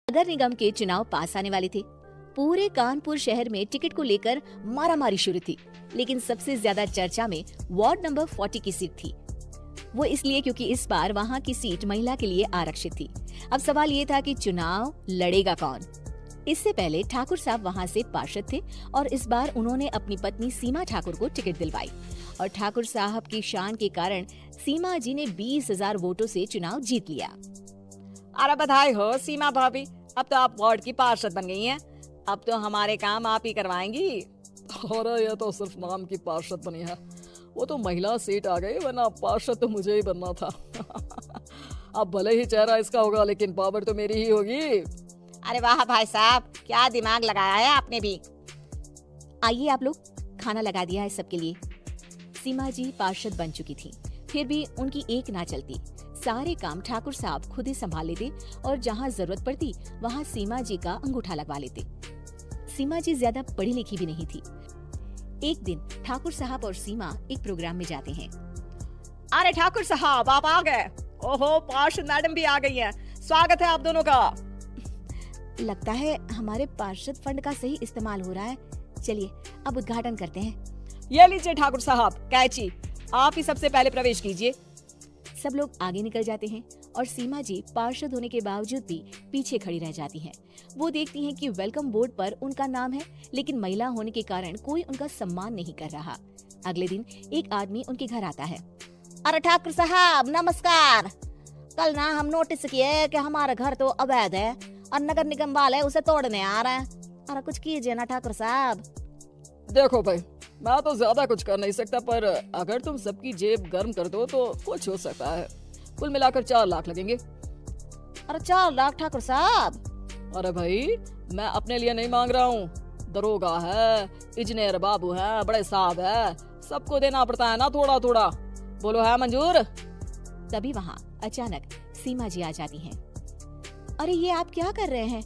नगर निगम के चुनाव पास आने वाले थे। पूरे कानपुर शहर में टिकट को लेकर मारामारी शुरू थी, लेकिन सबसे ज्यादा चर्चा में वार्ड नंबर 40 की सीट थी। वो इसलिए क्योंकि इस बार वहाँ की सीट महिला के लिए आरक्षित थी। अब सवाल ये था कि चुनाव लड़ेगा कौन। इससे पहले ठाकुर साहब वहाँ से पार्षद थे और इस बार उन्होंने अपनी पत्नी सीमा ठाकुर को टिकट दिलवाई और ठाकुर साहब की शान के कारण सीमा जी ने 20,000 वोटों से चुनाव जीत लिया। अरे बधाई हो सीमा भाभी, अब तो आप वार्ड की पार्षद बन गई हैं। अब तो हमारे काम आप ही करवाएंगी। अरे ये तो सिर्फ नाम की पार्षद बनी है, वो तो महिला सीट आ गई, वरना पार्षद तो मुझे ही बनना था। अब भले ही चेहरा इसका होगा लेकिन पावर तो मेरी ही होगी। अरे वाह भाई साहब, क्या दिमाग लगाया है आपने भी। आइए आप लोग, खाना लगा दिया है सबके लिए। सीमा जी पार्षद बन चुकी थी, फिर भी उनकी एक ना चलती। सारे काम ठाकुर साहब खुद ही संभाल लेते और जहाँ जरूरत पड़ती वहाँ सीमा जी का अंगूठा लगवा लेते। सीमा जी ज्यादा पढ़ी लिखी भी नहीं थी। एक दिन ठाकुर साहब और सीमा एक प्रोग्राम में जाते हैं। अरे ठाकुर साहब आप आ गए। ओहो, पार्षद मैडम भी आ गई हैं। स्वागत है आप दोनों का। लगता है हमारे पार्षद फंड का सही इस्तेमाल हो रहा है। चलिए अब उद्घाटन करते हैं। ये लीजिए ठाकुर साहब कैची, आप ही सबसे पहले प्रवेश कीजिए। सब लोग आगे निकल जाते हैं और सीमा जी पार्षद होने के बावजूद भी पीछे खड़ी रह जाती हैं। वो देखती हैं कि वेलकम बोर्ड पर उनका नाम है, लेकिन महिला होने के कारण कोई उनका सम्मान नहीं कर रहा। अगले दिन एक आदमी उनके घर आता है। अरे ठाकुर साहब नमस्कार। कल ना हम नोटिस किए कि हमारा घर तो अवैध है और नगर निगम वाले उसे तोड़ने आ रहे हैं। अरे कुछ कीजिए ना ठाकुर साहब। देखो भाई, मैं तो ज्यादा कुछ कर नहीं सकता, पर अगर तुम सबकी जेब गर्म कर दो तो कुछ हो सकता है। कुल मिलाकर 4 लाख लगेंगे। अरे 4 लाख ठाकुर साहब। अरे भाई, मैं अपने लिए नहीं मांग रहा हूँ। दरोगा है, इंजीनियर बाबू है, बड़े साहब है, सबको देना पड़ता है ना थोड़ा थोड़ा। बोलो है मंजूर? तभी वहाँ अचानक सीमा जी आ जाती हैं। अरे ये आप क्या कर रहे हैं?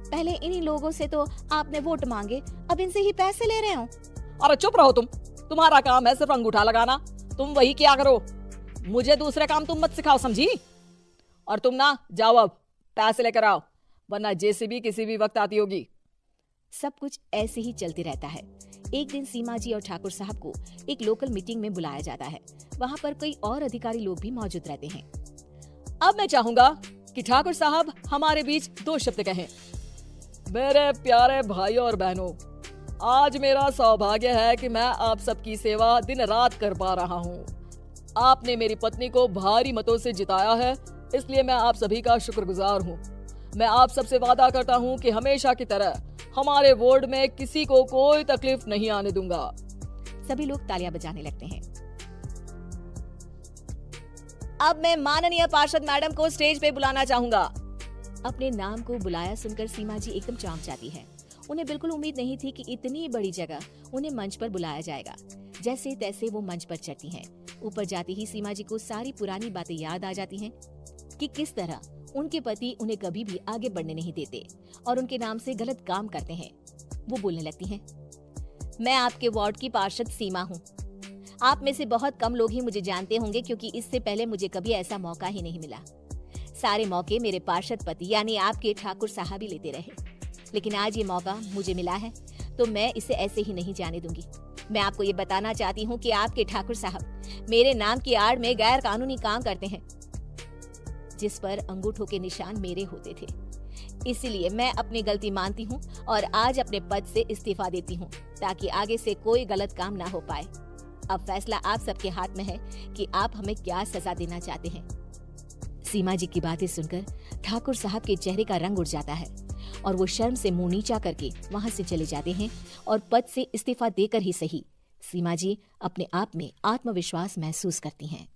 पहले इन्हीं लोगों से तो आपने वोट मांगे, अब इनसे ही पैसे ले रहे हो। अरे चुप रहो तुम, तुम्हारा काम है सिर्फ अंगूठा लगाना, तुम वही किया करो। मुझे दूसरे काम तुम मत सिखाओ, समझी? और तुम ना जाओ, अब पैसे लेकर आओ, वरना जेसीबी किसी भी वक्त आती होगी। सब कुछ ऐसे ही चलते रहता है। एक दिन सीमा जी और ठाकुर साहब को एक लोकल मीटिंग में बुलाया जाता है। वहाँ पर कई और अधिकारी लोग भी मौजूद रहते हैं। अब मैं चाहूंगा कि ठाकुर साहब हमारे बीच 2 शब्द कहें। मेरे प्यारे भाइयों और बहनों, आज मेरा सौभाग्य है कि मैं आप सबकी सेवा दिन रात कर पा रहा हूँ। आपने मेरी पत्नी को भारी मतों से जिताया है, इसलिए मैं आप सभी का शुक्रगुजार हूँ। मैं आप सबसे वादा करता हूँ कि हमेशा की तरह हमारे वार्ड में किसी को कोई तकलीफ नहीं आने दूंगा। सभी लोग तालियां बजाने लगते हैं। अब मैं माननीय पार्षद मैडम को स्टेज पे बुलाना चाहूंगा। अपने नाम को बुलाया सुनकर सीमा जी एकदम चौंक जाती है। उन्हें बिल्कुल उम्मीद नहीं थी कि इतनी बड़ी जगह उन्हें मंच पर बुलाया जाएगा। जैसे तैसे वो मंच पर चढ़ती हैं। ऊपर जाती ही सीमा जी को सारी पुरानी बातें याद आ जाती हैं कि किस तरह उनके पति उन्हें कभी भी आगे बढ़ने नहीं देते और उनके नाम से गलत काम करते हैं। वो बोलने लगती हैं, मैं आपके वार्ड की पार्षद सीमा हूँ। आप में से बहुत कम लोग ही मुझे जानते होंगे, क्योंकि इससे पहले मुझे कभी ऐसा मौका ही नहीं मिला। सारे मौके मेरे पार्षद पति यानी आपके ठाकुर साहब ही लेते रहे, लेकिन आज ये मौका मुझे मिला है तो मैं इसे ऐसे ही नहीं जाने दूंगी। मैं आपको ये बताना चाहती हूँ कि आपके ठाकुर साहब मेरे नाम की आड़ में गैर कानूनी काम करते हैं, जिस पर अंगूठों के निशान मेरे होते थे। इसीलिए मैं अपनी गलती मानती हूँ और आज अपने पद से इस्तीफा देती हूँ, ताकि आगे से कोई गलत काम ना हो पाए। अब फैसला आप सबके हाथ में है कि आप हमें क्या सजा देना चाहते हैं। सीमा जी की बातें सुनकर ठाकुर साहब के चेहरे का रंग उड़ जाता है और वो शर्म से मुंह नीचा करके वहाँ से चले जाते हैं और पद से इस्तीफा देकर ही सही सीमा जी अपने आप में आत्मविश्वास महसूस करती हैं।